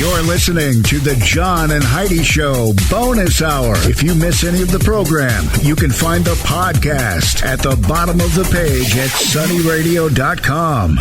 You're listening to the John and Heidi Show Bonus Hour. If you miss any of the program, you can find the podcast at the bottom of the page at sunnyradio.com.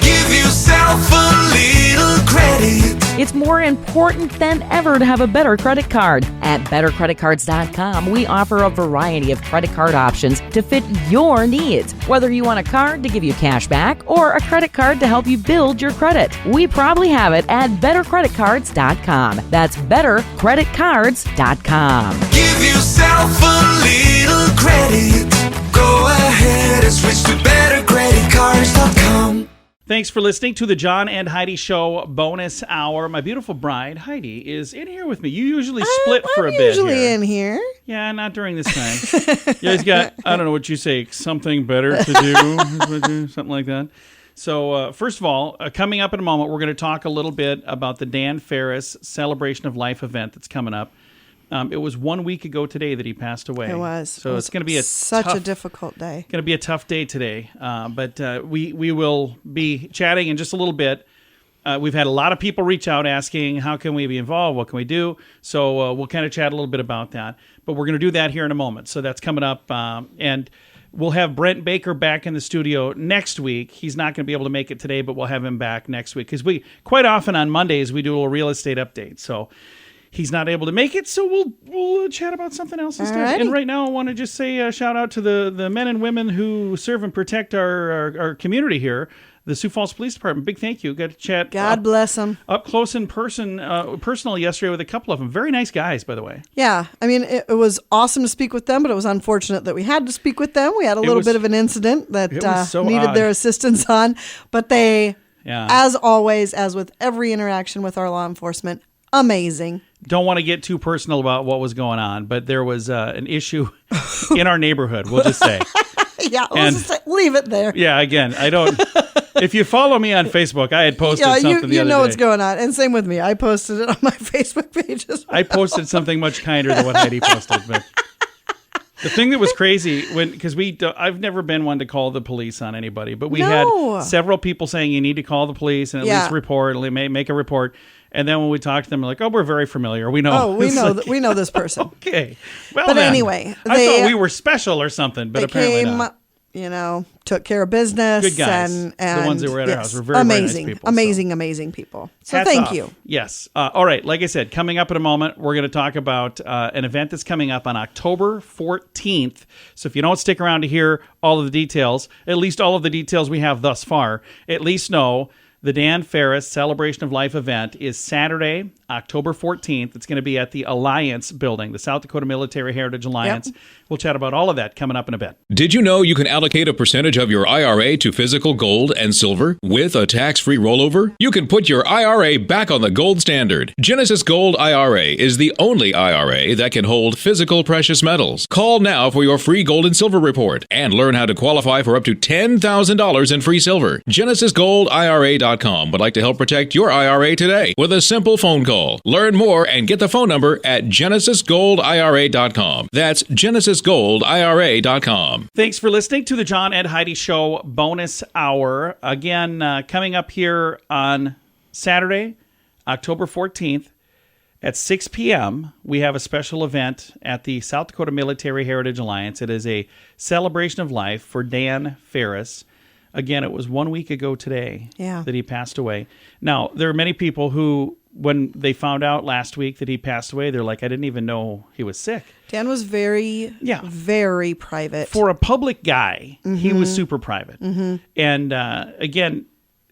Give yourself a little credit. It's more important than ever to have a better credit card. At bettercreditcards.com, we offer a variety of credit card options to fit your needs. Whether you want a card to give you cash back or a credit card to help you build your credit, we probably have it at bettercreditcards.com. That's bettercreditcards.com. Give yourself a little credit. Go ahead and switch to bettercreditcards.com. Thanks for listening to the John and Heidi Show Bonus Hour. My beautiful bride, Heidi, is in here with me. You usually split for a bit. I'm usually in here. Yeah, not during this time. You guys got, I don't know what you say, something better to do, something like that. So, first of all, coming up in a moment, we're going to talk a little bit about the Dan Farris Celebration of Life event that's coming up. It was 1 week ago today that he passed away. It was. So it's going to be such a difficult day. Going to be a tough day today. But we will be chatting in just a little bit. We've had a lot of people reach out asking, how can we be involved? What can we do? So we'll kind of chat a little bit about that. But we're going to do that here in a moment. So that's coming up. And we'll have Brent Baker back in the studio next week. He's not going to be able to make it today, but we'll have him back next week. Because we quite often on Mondays, we do a little real estate update. So he's not able to make it, so we'll chat about something else instead. Alrighty. And right now, I want to just say a shout out to the men and women who serve and protect our community here. The Sioux Falls Police Department. Big thank you. Got to chat. God bless them. Up close in personal yesterday with a couple of them. Very nice guys, by the way. Yeah, I mean, it was awesome to speak with them, but it was unfortunate that we had to speak with them. We had a little bit of an incident that needed their assistance on, but they, as always, as with every interaction with our law enforcement, amazing. Don't want to get too personal about what was going on, but there was an issue in our neighborhood, we'll just say. Leave it there. Yeah, again, I don't... If you follow me on Facebook, I had posted something the other day. You know what's going on. And same with me. I posted it on my Facebook page as well. I posted something much kinder than what Heidi posted. But the thing that was crazy, because I've never been one to call the police on anybody, but we had several people saying you need to call the police and at least report, make a report. And then when we talked to them, we're like, we're very familiar. We know. Oh, we know this person. Okay. Well, but anyway. I thought we were special or something, but apparently not. Took care of business. Good guys. And the ones that were at our house were very, amazing, very nice people. Amazing people. So thank you. Yes. All right. Like I said, coming up in a moment, we're going to talk about an event that's coming up on October 14th. So if you don't stick around to hear all of the details, at least all of the details we have thus far, at least know the Dan Farris Celebration of Life event is Saturday, October 14th. It's going to be at the Alliance Building, the South Dakota Military Heritage Alliance. Yep. We'll chat about all of that coming up in a bit. Did you know you can allocate a percentage of your IRA to physical gold and silver with a tax-free rollover? You can put your IRA back on the gold standard. Genesis Gold IRA is the only IRA that can hold physical precious metals. Call now for your free gold and silver report and learn how to qualify for up to $10,000 in free silver. GenesisGoldIRA.com would like to help protect your IRA today with a simple phone call. Learn more and get the phone number at GenesisGoldIRA.com. That's GenesisGoldIRA.com. Thanks for listening to the John and Heidi Show Bonus Hour. Again, coming up here on Saturday, October 14th at 6 p.m., we have a special event at the South Dakota Military Heritage Alliance. It is a celebration of life for Dan Farris. Again, it was 1 week ago today that he passed away. Now, there are many people who, when they found out last week that he passed away, they're like, I didn't even know he was sick. Dan was very private. For a public guy, he was super private. Mm-hmm. And again,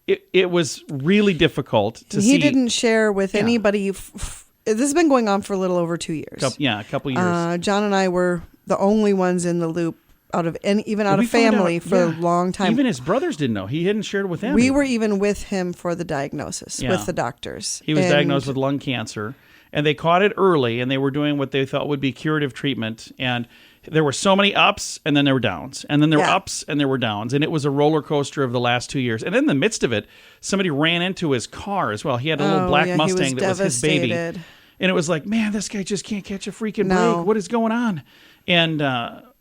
it was really difficult to see. He didn't share with anybody. This has been going on for a little over 2 years. A couple years. John and I were the only ones in the loop out of family for a long time. Even his brothers didn't know. He hadn't shared with them. We were even with him for the diagnosis with the doctors. He was diagnosed with lung cancer, and they caught it early, and they were doing what they thought would be curative treatment. And there were so many ups, and then there were downs, and then there were ups, and there were downs, and it was a roller coaster of the last 2 years. And in the midst of it, somebody ran into his car as well. He had a little black Mustang that was his baby. And it was like, man, this guy just can't catch a freaking break. What is going on? And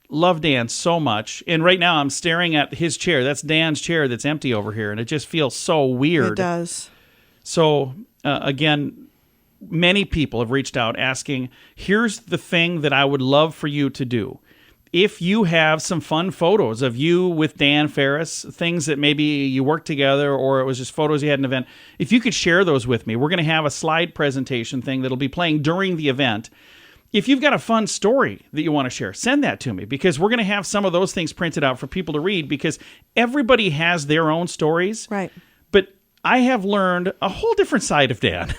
love Dan so much. And right now I'm staring at his chair. That's Dan's chair that's empty over here. And it just feels so weird. It does. So, again, many people have reached out asking, here's the thing that I would love for you to do. If you have some fun photos of you with Dan Farris, things that maybe you worked together or it was just photos you had at an event, if you could share those with me, we're going to have a slide presentation thing that'll be playing during the event. If you've got a fun story that you want to share, send that to me, because we're going to have some of those things printed out for people to read, because everybody has their own stories. Right. But I have learned a whole different side of Dan.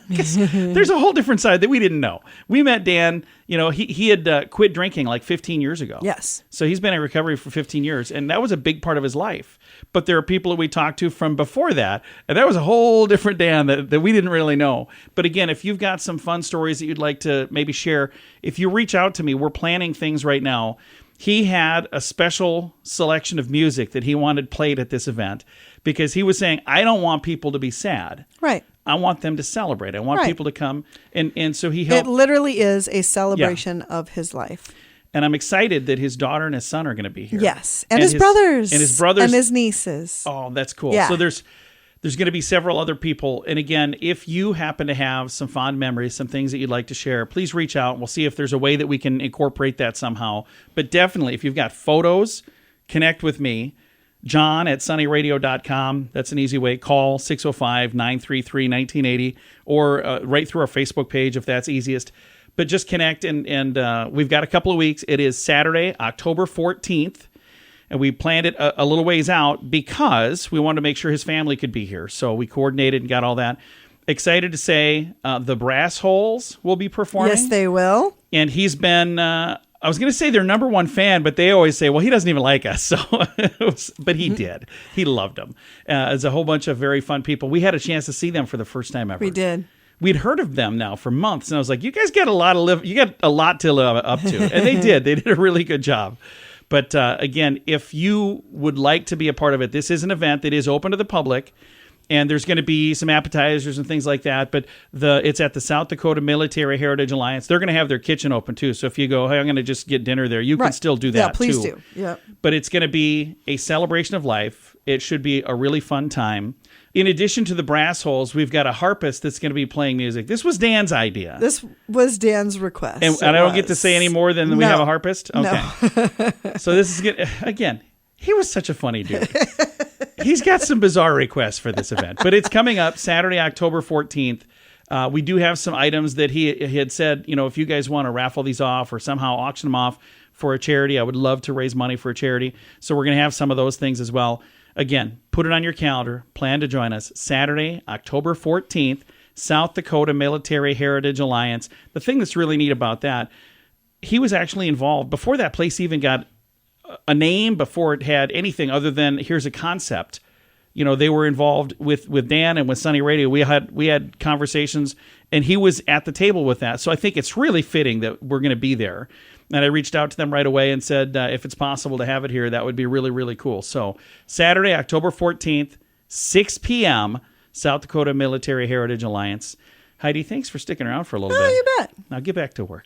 There's a whole different side that we didn't know. We met Dan, he had quit drinking like 15 years ago. Yes. So he's been in recovery for 15 years, and that was a big part of his life. But there are people that we talked to from before that, and that was a whole different Dan that we didn't really know. But again, if you've got some fun stories that you'd like to maybe share, if you reach out to me, we're planning things right now. He had a special selection of music that he wanted played at this event, because he was saying, I don't want people to be sad. Right. I want them to celebrate. I want people to come. And so he helped. It literally is a celebration of his life. And I'm excited that his daughter and his son are going to be here. Yes. And his brothers. And his brothers. And his nieces. Oh, that's cool. Yeah. So there's going to be several other people. And again, if you happen to have some fond memories, some things that you'd like to share, please reach out. We'll see if there's a way that we can incorporate that somehow. But definitely, if you've got photos, connect with me. John@sunnyradio.com. That's an easy way. Call 605-933-1980 or right through our Facebook page if that's easiest. But just connect, and we've got a couple of weeks. It is Saturday, October 14th, and we planned it a little ways out because we wanted to make sure his family could be here. So we coordinated and got all that. Excited to say the Brass Holes will be performing. Yes, they will. And he's been... I was going to say their number one fan, but they always say, well, he doesn't even like us. So, but he did. He loved them. It's a whole bunch of very fun people. We had a chance to see them for the first time ever. We did. We'd heard of them now for months, and I was like, you guys got a lot to live up to. And they did. They did a really good job. But again, if you would like to be a part of it, this is an event that is open to the public. And there's going to be some appetizers and things like that. But it's at the South Dakota Military Heritage Alliance. They're going to have their kitchen open, too. So if you go, hey, I'm going to just get dinner there, you can still do that, too. Yeah, please do. Yeah. But it's going to be a celebration of life. It should be a really fun time. In addition to the Brass Holes, we've got a harpist that's going to be playing music. This was Dan's idea. This was Dan's request. And I don't get to say any more than we have a harpist? Okay. No. So this is good. Again, he was such a funny dude. He's got some bizarre requests for this event, but it's coming up Saturday, October 14th. We do have some items that he had said, if you guys want to raffle these off or somehow auction them off for a charity, I would love to raise money for a charity. So we're going to have some of those things as well. Again, put it on your calendar. Plan to join us Saturday, October 14th, South Dakota Military Heritage Alliance. The thing that's really neat about that, he was actually involved before that place even got a name, before it had anything other than here's a concept. They were involved with Dan and with Sunny Radio. We had conversations, and he was at the table with that. So I think it's really fitting that we're going to be there. And I reached out to them right away and said, if it's possible to have it here, that would be really, really cool. So Saturday, October 14th, 6 p.m., South Dakota Military Heritage Alliance. Heidi, thanks for sticking around for a little bit. Oh, you bet. Now get back to work.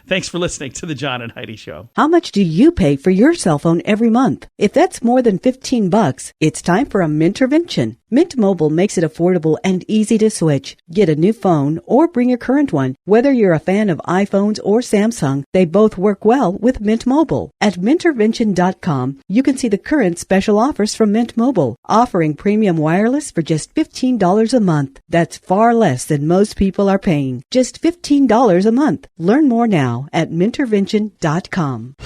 Thanks for listening to the John and Heidi Show. How much do you pay for your cell phone every month? If that's more than $15, it's time for a Mintervention. Mint Mobile makes it affordable and easy to switch. Get a new phone or bring your current one. Whether you're a fan of iPhones or Samsung, they both work well with Mint Mobile. At Mintervention.com, you can see the current special offers from Mint Mobile, offering premium wireless for just $15 a month. That's far less than most people are paying. Just $15 a month. Learn more now at Mintervention.com.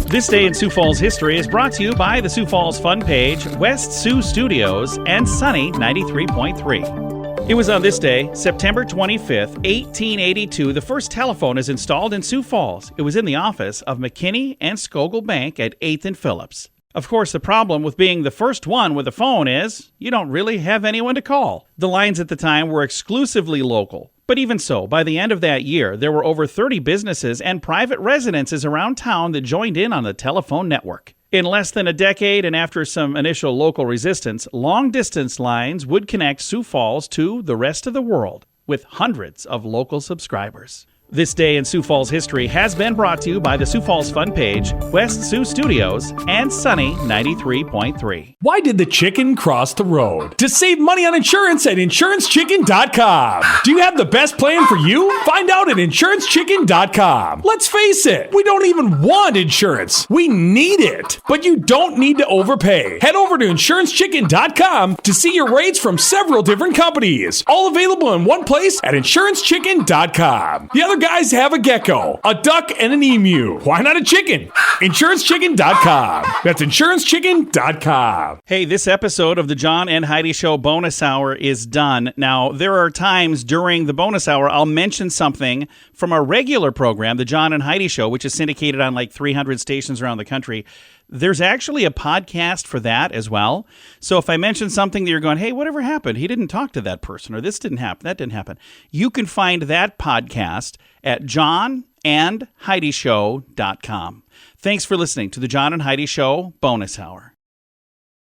This Day in Sioux Falls History is brought to you by the Sioux Falls Fun Page, West Sioux Studios, and Sunny 93.3. It was on this day, September 25th, 1882, the first telephone is installed in Sioux Falls. It was in the office of McKinney and Skogel Bank at 8th and Phillips. Of course, the problem with being the first one with a phone is you don't really have anyone to call. The lines at the time were exclusively local. But even so, by the end of that year, there were over 30 businesses and private residences around town that joined in on the telephone network. In less than a decade, and after some initial local resistance, long-distance lines would connect Sioux Falls to the rest of the world, with hundreds of local subscribers. This Day in Sioux Falls History has been brought to you by the Sioux Falls Fun Page, West Sioux Studios, and Sunny 93.3. Why did the chicken cross the road? To save money on insurance at InsuranceChicken.com. Do you have the best plan for you? Find out at InsuranceChicken.com. Let's face it, we don't even want insurance. We need it. But you don't need to overpay. Head over to InsuranceChicken.com to see your rates from several different companies. All available in one place at InsuranceChicken.com. The other guys have a gecko, a duck, and an emu. Why not a chicken? InsuranceChicken.com. That's InsuranceChicken.com. Hey, this episode of the John and Heidi Show bonus hour is done. Now, there are times during the bonus hour I'll mention something from our regular program, the John and Heidi Show, which is syndicated on like 300 stations around the country. There's actually a podcast for that as well. So if I mention something that you're going, hey, whatever happened? He didn't talk to that person, or this didn't happen, that didn't happen. You can find that podcast at JohnAndHeidiShow.com. Thanks for listening to the John and Heidi Show bonus hour.